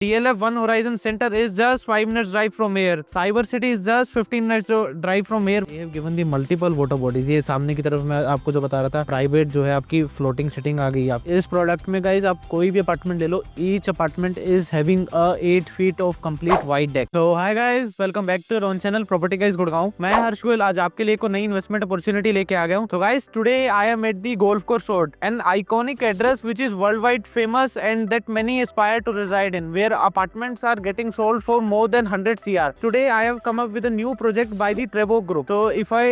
TLF One Horizon Center is just 5 minutes drive from here. Cyber City is just 15 minutes drive from here. They have given the multiple water bodies. ये सामने की तरफ मैं आपको जो बता रहा था, प्राइवेट जो है आपकी फ्लोटिंग सिटिंग आ गई। आप इस प्रोडक्ट में गाइज आप कोई भी अपार्टमेंट ले लो, each apartment is having a 8 feet of complete wide deck. तो hi guys, welcome back to on channel property guys Gurgaon. मैं हर्ष गोयल आज आपके लिए को नई इन्वेस्टमेंट अपॉर्चुनिटी लेके आ गया हूँ। तो guys today I am at the Golf Course road, an iconic address which is world wide famous and that many aspire to reside in, where apartments are getting sold for more than 100 CR. Today I have come up with a new project by the Trevor Group. So if I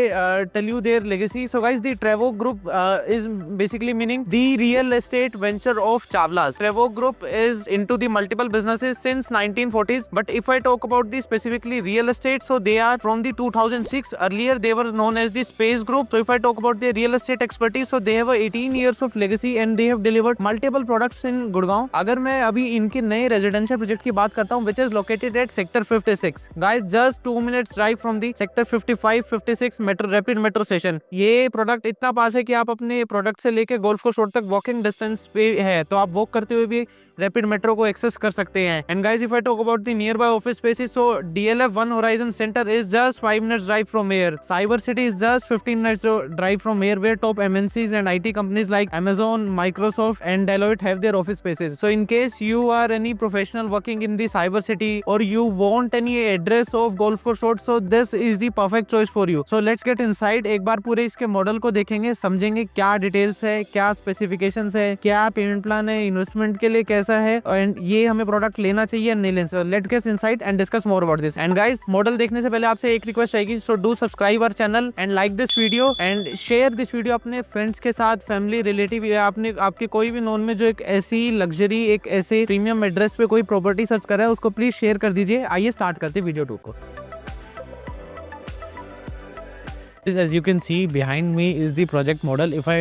tell you their legacy, so guys, the Trevor Group is basically meaning the real estate venture of Chawlas. Trevor Group is into the multiple businesses since 1940s, but if I talk about the specifically real estate, so they are from the 2006. Earlier they were known as the Space Group. So if I talk about their real estate expertise, so they have a 18 years of legacy and they have delivered multiple products in Gurgaon. अगर मैं अभी इनके नए residential project की बात करता हूँ, which is located at sector 56 guys, just 2 minutes drive from the sector 55 56 metro rapid metro station. ये प्रोडक्ट इतना पास है कि आप अपने प्रोडक्ट से लेके गोल्फ कोर्स रोड तक वॉकिंग डिस्टेंस पे है, तो आप वॉक करते हुए भी रैपिड मेट्रो को एक्सेस कर सकते हैं। And guys if I talk about the near by office spaces, so DLF One Horizon Center is just 5 minutes drive from here. Cyber City is just 15 minutes drive from here, where top MNCs and IT companies like Amazon, Microsoft and Deloitte have their office spaces. So in case you are any professional working in the Cyber City or you want any address of Golf Course Road, so this is the perfect choice for you. So let's get inside. एक बार पूरे इसके model को देखेंगे, समझेंगे क्या details है, क्या specifications है, क्या पेमेंट प्लान है, इन्वेस्टमेंट के लिए कैसा है, एंड ये हमें प्रोडक्ट लेना चाहिए नहीं लेना। So let's get inside and discuss more about this. And guys, model देखने से पहले आपसे एक रिक्वेस्ट रहेगी, so do subscribe our channel and like this video and share this video अपने फ्रेंड्स के साथ, फैमिली, रिलेटिव या आपने आपके कोई भी नोन में जो एक ऐसी लग्जरी, एक ऐसे प्रीमियम एड्रेस पे कोई प्रॉपर्टी सर्च कर रहा है, उसको प्लीज शेयर कर दीजिए। आइए स्टार्ट करते वीडियो 2 को। As you can see behind me is the project model. If I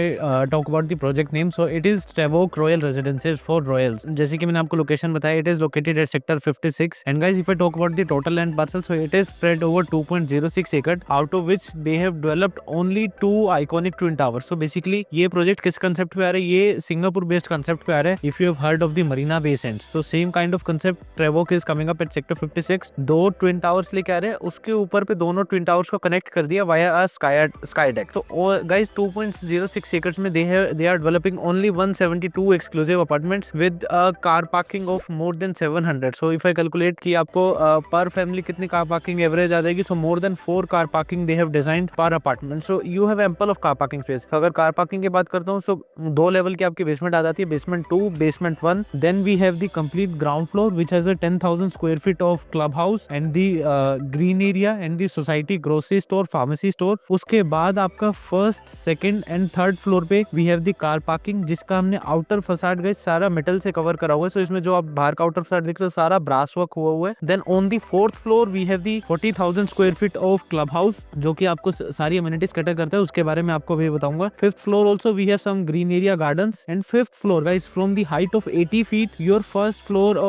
talk about the project name, so it is Trevor Royal Residences for Royals. जैसे कि मैंने आपको लोकेशन बताया, it is located at sector 56. And guys, if I talk about the total land parcel, so it is spread over 2.06 acre, out of which they have developed only 2 iconic twin towers. So basically ये project किस concept पे आ रहा है? ये Singapore based concept पे आ रहा है। If you have heard of the Marina Bay Sands, so same kind of concept Trevor is coming up at sector 56. 2 twin towers लेके आ रहे हैं, उसके ऊपर पे दोनों twin towers को connect कर दिया via a sky deck. So guys, 2.06 acres में they are developing only 172 exclusive apartments with a car parking of more than 700. So if I calculate कि आपको per family कितनी car parking average आ जाएगी, so more than 4 car parking they have designed per apartment. So you have ample of car parking space. अगर car parking की बात करता हूँ, so 2 level की आपकी basement आ जाती है, basement 2, basement 1. Then we have the complete ground floor which has a 10,000 square feet of clubhouse and the green area and the society, grocery store, pharmacy store. उसके बाद आपका first, second and third floor पे we have the car parking, जिसका हमने outer facade guys सारा metal से cover करा हुआ है। सो इसमें जो आप बाहर का आउटर फसाड देख रहे हो सारा ब्रास वर्क हुआ है। Then on the fourth floor we have the 40,000 square feet of club house, जो कि आपको सारी अमेनिटीज कैटर करता है, उसके बारे में आपको भी बताऊंगा। Fifth floor also we have some green area gardens and fifth floor guys from the height of 80 feet your first floor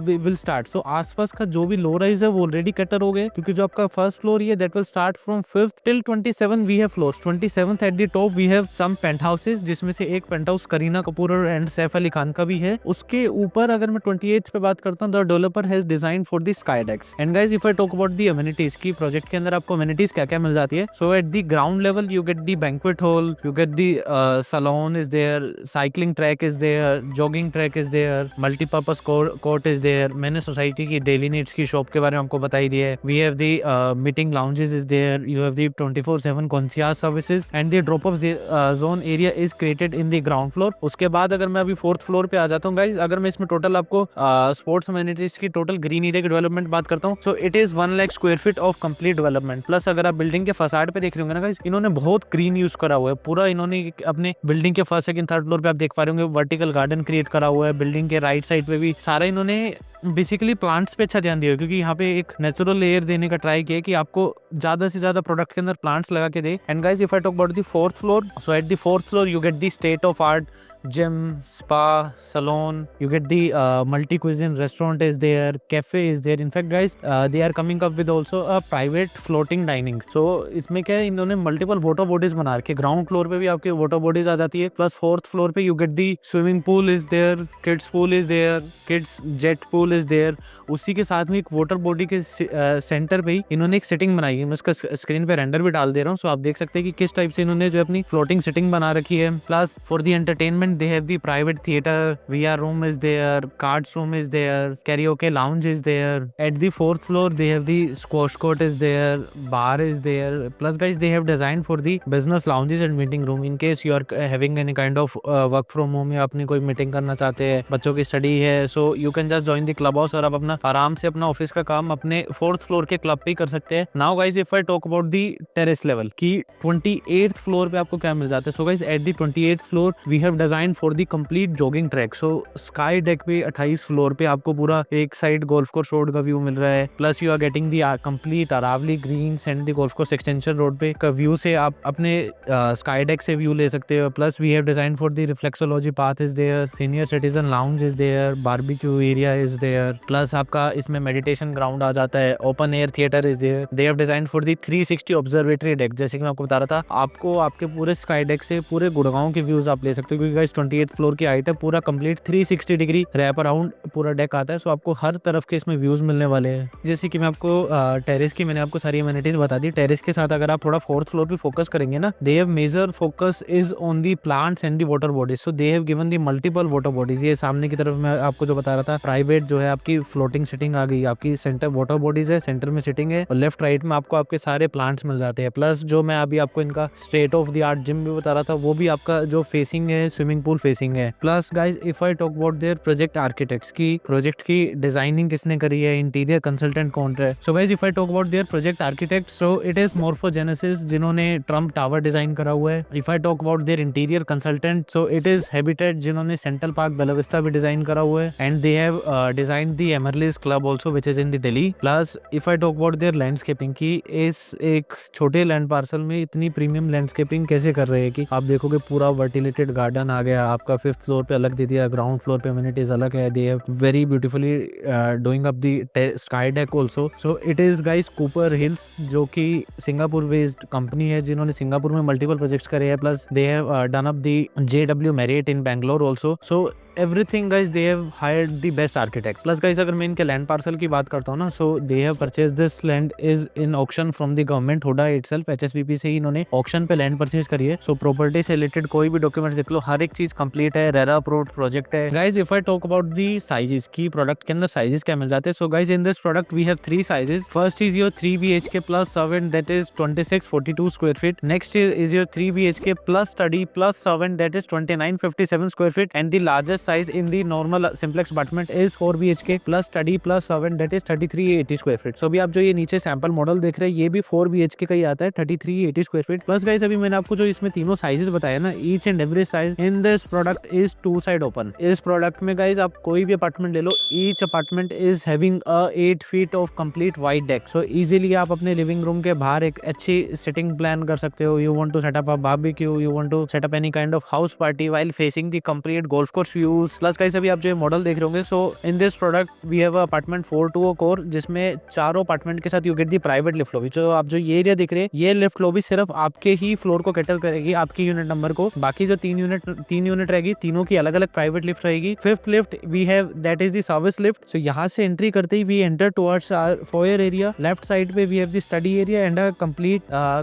will start. So आसपास का जो भी लो राइज है वो ऑलरेडी कैटर हो गए, क्योंकि जो आपका फर्स्ट फ्लोर है that will start from 5th till 27 we have floors. 27th at the top we have some penthouses, जिसमें से एक पेंटहाउस करीना कपूर एंड सैफ अली खान का भी है। उसके ऊपर अगर मैं 28th पे बात करता हूँ, the developer has designed for the sky decks. And guys if I talk about the amenities की प्रोजेक्ट के अंदर आपको अमेनिटीज क्या क्या मिल जाती है, so at the ground level you get the banquet hall, you get the salon is there, cycling track is there, jogging track is there, multipurpose court is there. मैंने सोसाइटी की डेली नीड्स की shop के बारे में आपको बताई दी है। We have the meeting lounges is there, you have the 24/7 concierge services and the drop off zone area is created in the ground floor. उसके बाद अगर मैं अभी 4th फ्लोर पे आ जाता हूँ गाइज, अगर मैं इसमें टोटल आपको स्पोर्ट्स अमेनिटीज की टोटल ग्रीन एरिया की डेवलपमेंट बात करता हूँ, so it is 1 lakh square feet of complete development. Plus अगर आप बिल्डिंग के फसाड पे देख रहे होंगे ना गाइज, इन्होंने बहुत ग्रीन यूज करा हुआ है पूरा। इन्होंने अपने बिल्डिंग के फर्स्ट, सेकंड, थर्ड फ्लोर पे आप देख पा रहे होंगे वर्टिकल गार्डन क्रिएट करा हुआ है। बिल्डिंग के राइट साइड पे भी सारा इन्होंने बेसिकली प्लांट्स पे अच्छा ध्यान दिया, क्योंकि यहाँ पे एक नेचुरल एयर देने का ट्राई किया कि आपको ज्यादा से ज्यादा प्रोडक्ट के अंदर प्लांट्स लगा के दे। And guys if I talk about the 4th floor, so at the 4th floor you get the state of art gym, spa, salon. You get the multi cuisine restaurant is there, cafe is there. In fact guys, they are coming up with also a private floating dining. So इसमें क्या है, इन्होंने multiple water bodies बना रखे. Ground floor पे भी आपके water bodies आ जाती है, प्लस फोर्थ फ्लोर पे you get the swimming pool is there, kids pool is there, kids jet pool is there. उसी के साथ में एक वाटर बॉडी के सेंटर पे ही इन्होंने एक सिटिंग बनाई है. मैं इसका स्क्रीन पे रेंडर भी डाल दे रहा हूँ, सो आप देख सकते हैं कि किस टाइप से इन्होंने जो अपनी फ्लोटिंग सिटिंग बना रखी है. Plus for the entertainment they have the private theatre, VR room is there, cards room is there, karaoke lounge is there. At the fourth floor they have the squash court is there, bar is there. Plus guys they have designed for the business lounges and meeting room in case you are having any kind of work from home, या अपनी कोई meeting करना चाहते हैं, बच्चों की study है, so you can just join the club house और आप अपना आराम से अपना ऑफिस का काम अपने फोर्थ फ्लोर के क्लब पे ही कर सकते हैं. Now guys if I talk about the terrace level की 28th फ्लोर पे आपको क्या मिल जाता है. So guys at the 28th floor we have design for the complete jogging track. So sky deck पे 28 फ्लोर पे आपको पूरा एक साइड गोल्फ कोर्स रोड का व्यू मिल रहा है. Plus you are getting the complete Aravalli green and the Golf Course Extension Road पे का व्यू से आप अपने स्काई डेक से व्यू ले सकते हो. Plus we have design for the reflexology path is there, senior citizen lounge is there, barbecue area is there. Plus आपका इसमें मेडिटेशन ग्राउंड आ जाता है, open air theatre is there. They have designed for the 360 observatory deck. जैसे कि मैं आपको बता रहा था, आपको आपके पूरे स्काई डेक से पूरे गुड़गांव के व्यूज आप ले सकते हो, क्योंकि गाइस 28th फ्लोर की हाइट है, पूरा कंप्लीट 360 डिग्री रैप अराउंड पूरा डेक आता है. सो आपको हर तरफ के इसमें व्यूज मिलने वाले हैं. जैसे कि मैं आपको टेरेस की मैंने आपको सारी एमिनिटीज बता दी. टेरेस के साथ अगर आप थोड़ा फोर्थ फ्लोर पे फोकस करेंगे ना, they have major focus is on the plants and the water bodies. So they have given the multiple water bodies. ये सामने की तरफ मैं आपको जो बता रहा था, प्राइवेट जो है आपकी फ्लोटिंग सिटिंग आ गई, आपकी सेंटर वाटर बॉडीज है, सेंटर में सिटिंग है, और लेफ्ट राइट में आपको आपके सारे प्लांट्स मिल जाते हैं. प्लस जो मैं अभी आपको इनका state of the art gym भी बता रहा था, वो भी आपका जो फेसिंग है स्विमिंग पूल फेसिंग है. Plus guys if I talk about there project architects की प्रोजेक्ट की डिजाइनिंग किसने करी है, इंटीरियर कंसल्टेंट कौन है. So guys if I talk about there project architect, so it is morphogenesis, जिन्होंने ट्रम्प टावर डिजाइन करा हुआ है. If I talk about there interior consultant, so it is habitat, जिन्होंने सेंट्रल पार्क बेला Vista भी design करा हुआ है. And they have designed the Emeralis club also which is in the Delhi. Plus if I talk about their landscaping की, इस एक छोटे land parcel में इतनी प्रीमियम लैंडस्केपिंग कैसे कर रहे हैं कि आप देखोगे पूरा वर्टिलेटेड गार्डन आ गया आपका. 5th फ्लोर पे अलग दे दिया, ग्राउंड फ्लोर पे एमिनिटीज अलग है. They have very beautifully doing up the sky deck also. So it is guys Cooper hills, जो कि सिंगापुर बेस्ड कंपनी है, जिन्होंने सिंगापुर में मल्टीपल प्रोजेक्ट्स करे हैं. Plus they have done up the JW Marriott in Bangalore also. So everything guys, they have hired the best architects. Plus guys, अगर मैं इनके लैंड पार्सल की बात करता हूँ ना, so they have purchased this land is in auction from the government Hooda itself. HSBP से ही इन्होंने ऑक्शन पे लैंड परचेज करी है. so प्रॉपर्टी से रिलेटेड कोई भी डॉक्यूमेंट देख लो, हर एक चीज कंप्लीट है. रेरा अप्रूव्ड प्रोजेक्ट है. guys if I talk about the sizes की प्रोडक्ट के अंदर साइजेस क्या मिल जाते हैं, so guys in this product we have 3 sizes. first is your 3 BHK plus 7, that is 2642 square feet. next is your 3 BHK plus study plus 7, that is 2957 square feet. and the largest size in the normal simplex apartment is 4 BHK plus study plus 7, that is 3380 square feet. so अभी आप जो ये नीचे sample model देख रहे हैं, ये भी 4 BHK का ही आता है, 3380 स्क्वायर फीट. प्लस गाइस अभी मैंने आपको जो इसमें तीनों साइजेस बताया ना, each and every size in this product is 2 side open. इस प्रोडक्ट में गाइस आप कोई भी अपार्टमेंट ले लो, each apartment is having a 8 feet of complete wide deck. So easily आप अपने लिविंग रूम के बाहर एक अच्छी सिटिंग प्लान कर सकते हो. You want to set up a barbecue, you want to set up any kind of house party while facing the complete golf course views. Plus guys अभी आप जो मॉडल देख रहे होंगे, so in this product we have apartment 420 core, जिसमें चारों apartment के साथ you get the private lift lobby. जो आप जो ये एरिया दिख रहे हैं, ये लिफ्ट लॉबी सिर्फ आपके ही फ्लोर को कैटर करेगी, आपकी यूनिट नंबर को. बाकी जो 3 यूनिट रहेगी, तीनों की अलग अलग प्राइवेट लिफ्ट रहेगी. 5th lift we have, that is the service lift. So यहाँ से एंट्री करते ही we enter towards our foyer area. Left side पे we have the study area and a complete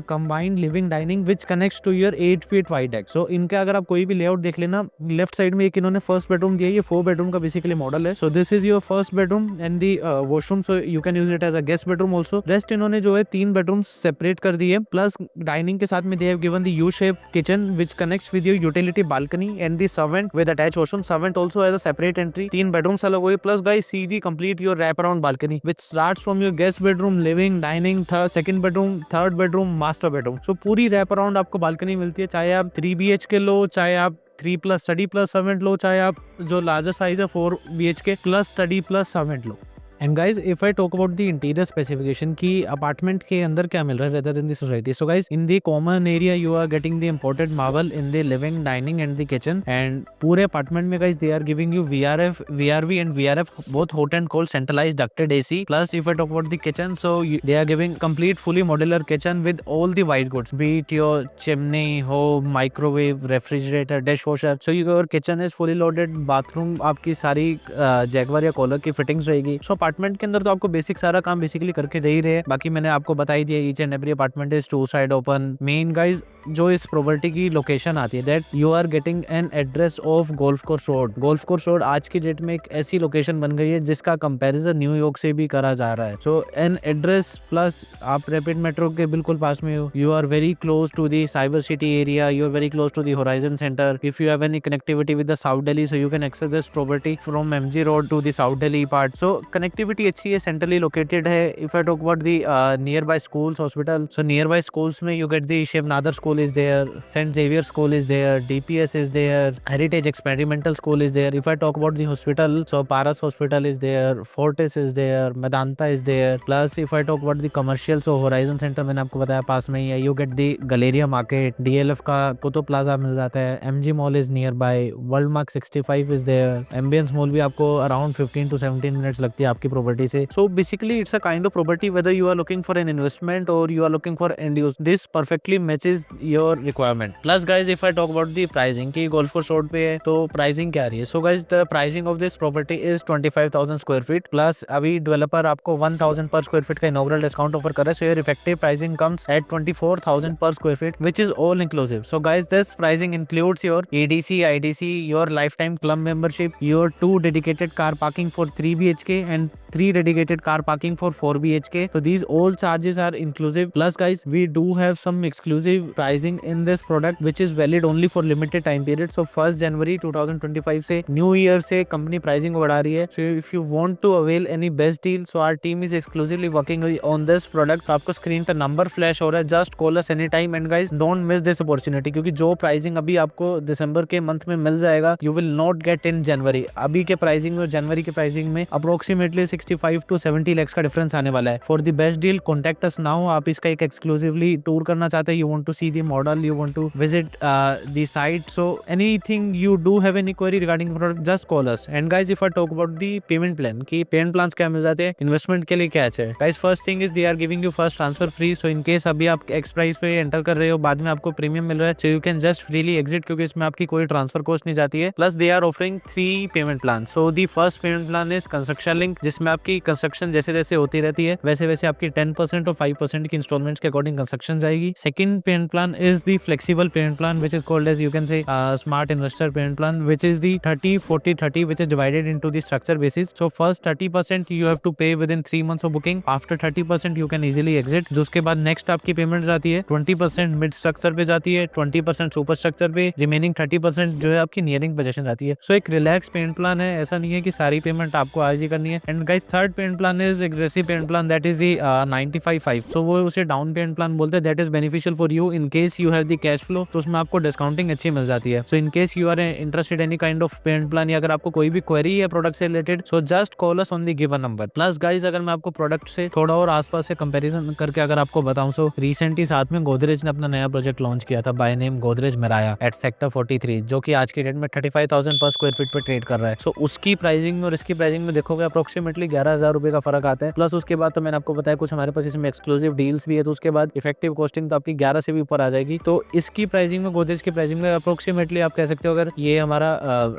combined living dining which connects to your 8 feet wide deck. So इनका अगर आप कोई भी लेआउट देख लेना, लेफ्ट साइड में एक इन्होंने फर्स्ट बेडरूम दिया है, ये 4 बेडरूम का बेसिकली मॉडल है. So this is your first bedroom and the washroom, so you can use it as a guest bedroom also. Rest इन्होंने जो है 3 बेडरूम सेपरेट कर दिए. प्लस डाइनिंग के साथ में they have given the U shape kitchen which connects with your utility balcony and the servant with attach washroom. Servant also has a separate entry. 3 bedrooms अलग हुए. Plus guys see the complete your wrap around balcony which starts from your guest bedroom, living, dining, second bedroom, third bedroom, master bedroom. So पूरी wrap around आपको balcony मिलती है, चाहे आप 3 BHK लो, चाहे आप 3 प्लस स्टडी प्लस सर्वेंट लो, चाहे आप जो लार्जेस्ट साइज है 4 BHK plus study plus servant लो. And guys if I talk about the interior specification की अपार्टमेंट के अंदर क्या मिल रहा है rather than the society, so guys in the common area you are getting the imported marble in the living, dining and the kitchen. And पूरे apartment में guys they are giving you VRF, VRV and VRF both hot and cold centralized ducted AC. Plus if I talk about the kitchen, so they are giving complete fully modular kitchen with all the white goods, be it your chimney, hob, microwave, refrigerator, dishwasher. So your kitchen is fully loaded, bathroom आपकी सारी Jaguar या collar की fittings रहेगी। सो apartment के अंदर तो आपको basic सारा काम बेसिकली करके दे ही रहे हैं। बाकी मैंने आपको बता ही दिया, each and every apartment is 2 side open. Main guys जो इस प्रॉपर्टी की लोकेशन आती है, that you are getting an address of Golf Course Road. Golf Course Road आज की डेट में एक ऐसी लोकेशन बन गई है जिसका कंपैरिजन न्यूयॉर्क से भी करा जा रहा है। सो एन एड्रेस प्लस आप रैपिड मेट्रो के बिल्कुल पास में हो, you are very close to the Cyber City area, you are very close to the Horizon Center. If you have any connectivity with the South Delhi, so you can access this property from MG road to the South Delhi part. So connectivity अच्छी है, centrally located है। If I talk about the near by schools, hospital, so near by schools में you get the Shiv Nadar school is there, St. Xavier School is there, DPS is there, Heritage Experimental School is there. If I talk about the hospital, so Paras Hospital is there, Fortis is there, Medanta is there. Plus if I talk about the commercial, so Horizon Center मैंने आपको बताया पास में ही है। You get the Galleria Market, DLF का Qutub plaza मिल जाता है, MG Mall is nearby, World Mark 65 is there, Ambience Mall भी आपको around 15 to 17 minutes लगती है आपकी प्रॉपर्टी से। So basically it's a kind of property whether you are looking for an investment or you are looking for end use, this perfectly matches your requirement. Plus guys if I talk about the pricing की golf Course road पे है तो pricing क्या आ रही है। So guys the pricing of this property is 25,000 square feet. Plus अभी developer आपको 1,000 पर स्क्वायर फीट का इनॉग्रल डिस्काउंट ऑफर कर रहा है। So your effective pricing comes at 24,000 पर square feet which is all inclusive. So guys this pricing includes your EDC, IDC, your life time club membership, your 2 dedicated car parking for 3 BHK and 3 dedicated car parking for 4 BHK. So these all charges are inclusive. Plus guys we do have some exclusive pricing in this product which is valid only for limited time period. So 1st January 2025 से new year से company pricing बढ़ा रही है। So if you want to avail any best deal, so our team is exclusively working on this product. तो आपको screen पर number flash हो रहा है, just call us any time and guys don't miss this opportunity, क्योंकि जो pricing अभी आपको दिसंबर के मंथ में मिल जाएगा you will not get in January. अभी के प्राइसिंग में और जनवरी के प्राइसिंग में अप्रोक्सीमेटली 65 to 70 lakhs का डिफरेंस आने वाला है। For the best deal contact us now. आप इसका एक एक्सक्लूसिवली टूर करना चाहते हैं, you want to see the model, you want to visit the site, so anything you do have any query regarding the product just call us. And guys if I talk about the payment plan की payment plans क्या मिल जाते हैं, investment के लिए क्या है guys. First thing is they are giving you first transfer free. So in case अभी आप एक्स प्राइस पे एंटर कर रहे हो, बाद में आपको प्रीमियम मिल रहा है, so you can just freely exit क्योंकि इसमें आपकी कोई ट्रांसफर कॉस्ट नहीं जाती है। Plus they are offering 3 payment plan. So the first payment plan is construction link, जिसमें आपकी कंस्ट्रक्शन जैसे जैसे होती रहती है वैसे वैसे आपकी 10% और 5% की इंस्टॉलमेंट्स के अकॉर्डिंग कंस्ट्रक्शन जाएगी। Second payment plan is the flexible payment plan which is called as you can say smart investor payment plan which is the 30-40-30 which is divided into the structure basis. So first 30% you have to pay within 3 months of booking, after 30% you can easily exit. जो उसके बाद next आपकी payment जाती है 20% mid structure पे जाती है, 20% super structure पे, रिमेनिंग 30% जो है आपकी नियरिंग पोजीशन जाती है। सो एक रिलैक्स पेमेंट प्लान है, ऐसा नहीं है कि सारी पेमेंट आपको आज ही करनी है। And guys third payment plan is aggressive payment plan that is the 95/5। So वो उसे डाउन पेमेंट प्लान बोलते हैं, that is beneficial for you in case you have the cash flow. तो उसमें आपको डिस्काउंटिंग अच्छी मिल जाती है। So in case you are interested any kind of payment plan या अगर आपको कोई भी क्वेरी है प्रोडक्ट से related, so just call us on the given number. Plus guys अगर मैं आपको प्रोडक्ट से थोड़ा और आसपास से कंपैरिजन करके अगर आपको बताऊं, सो रिसेंटली साथ में गोदरेज ने अपना नया प्रोजेक्ट लॉन्च किया था by name Godrej Miraya at sector 43, जो कि आज की डेट में 35,000 पर स्क्वायर फीट पे ट्रेड कर रहा है। सो उसकी प्राइसिंग में और इसकी प्राइसिंग में देखोगे अप्रोक्सीमेटली 11,000 रुपए का फर्क आता है। प्लस उसके बाद तो मैंने आपको बताया कुछ हमारे पास इसमें एक्सक्लूसिव डील्स भी है, तो उसके बाद इफेक्टिव कॉस्टिंग तो आपकी 11 से भी ऊपर आ जाएगी। तो इसकी प्राइसिंग में गोदरेज की प्राइसिंग में अप्रोक्सीमेटली आप कह सकते हो अगर ये हमारा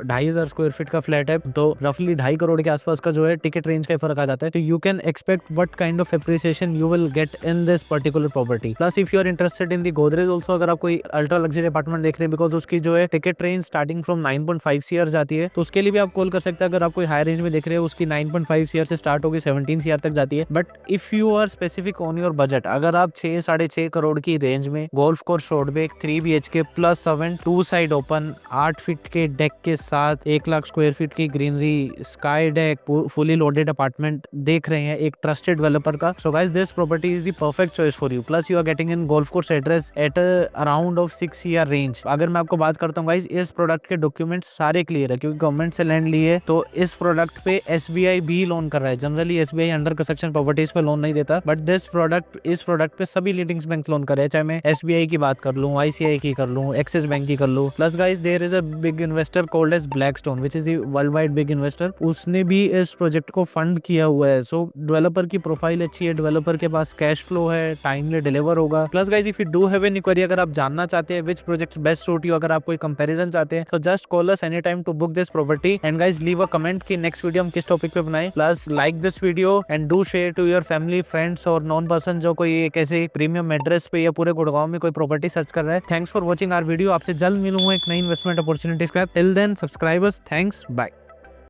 2,500 स्क्वायर फीट का फ्लैट है तो रफली 2.5 करोड़ के आसपास का जो है टिकट रेंज का फर्क आ जाता है। तो you can expect what kind of appreciation you will get in this particular property. Plus if you are interested in the Godrej also, अगर आप कोई अल्ट्रा लग्जरी अपार्टमेंट देख रहे हैं, बिकॉज उसकी जो है ticket range starting from 9.5 CR जाती है, तो उसके लिए भी आप कॉल कर सकते हैं। अगर आप कोई हाई रेंज में देख रहे हो उसकी 9.5 CR से स्टार्ट होगी 17 CR तक जाती है। But if you are specific on your budget, अगर आप 6-6.5 करोड़ की रेंज में गोल्फ कोर्स रोड पे 3 BHK plus 7 2 side open 8 feet के डेक के साथ 1 लाख स्क्वायर फीट की greenery sky deck fully loaded apartment देख रहे हैं एक ट्रस्टेड डेवलपर का, so guys this property is the perfect choice for you. Plus you are getting in Golf Course address at around of 6 CR range. अगर मैं आपको बात करता हूँ गाइस, इस प्रोडक्ट के डॉक्यूमेंट्स सारे क्लियर है क्योंकि गवर्नमेंट से लैंड ली है, तो इस प्रोडक्ट पे SBI भी लोन कर रहा है। Generally SBI under construction properties पे लोन नहीं देता, बट इस प्रोडक्ट पे सभी लीडिंग बैंक लोन कर रहे हैं, चाहे मैं एसबीआई की बात कर लूँ, आईसीआई की कर लूँ, एक्सिस बैंक की कर लूँ। Plus guys there is a big investor called as Blackstone which is the worldwide big investor, उसने भी इस प्रोजेक्ट को फंड किया हुआ है। सो डेवलपर की प्रोफाइल अच्छी है, डेवलपर के पास कैश फ्लो है, टाइमली डिलीवर होगा। Plus guys if you do have any query, अगर आप जानना चाहते हैं which project best suit you, अगर आप कोई कंपैरिजन चाहते हैं तो just call us any time to book this property. And guys leave a comment कि नेक्स्ट वीडियो हम किस टॉपिक पे बनाएं। Plus like this video and do share to your family, friends और नॉन पर्सन जो कोई एक ऐसे प्रीमियम एड्रेस पे या पूरे गुड़गांव में कोई प्रॉपर्टी सर्च कर रहा है। Thanks for watching our video. आपसे जल्द मिलूंगा एक नई इन्वेस्टमेंट अपॉर्चुनिटीज के साथ। Till then subscribers, thanks, bye.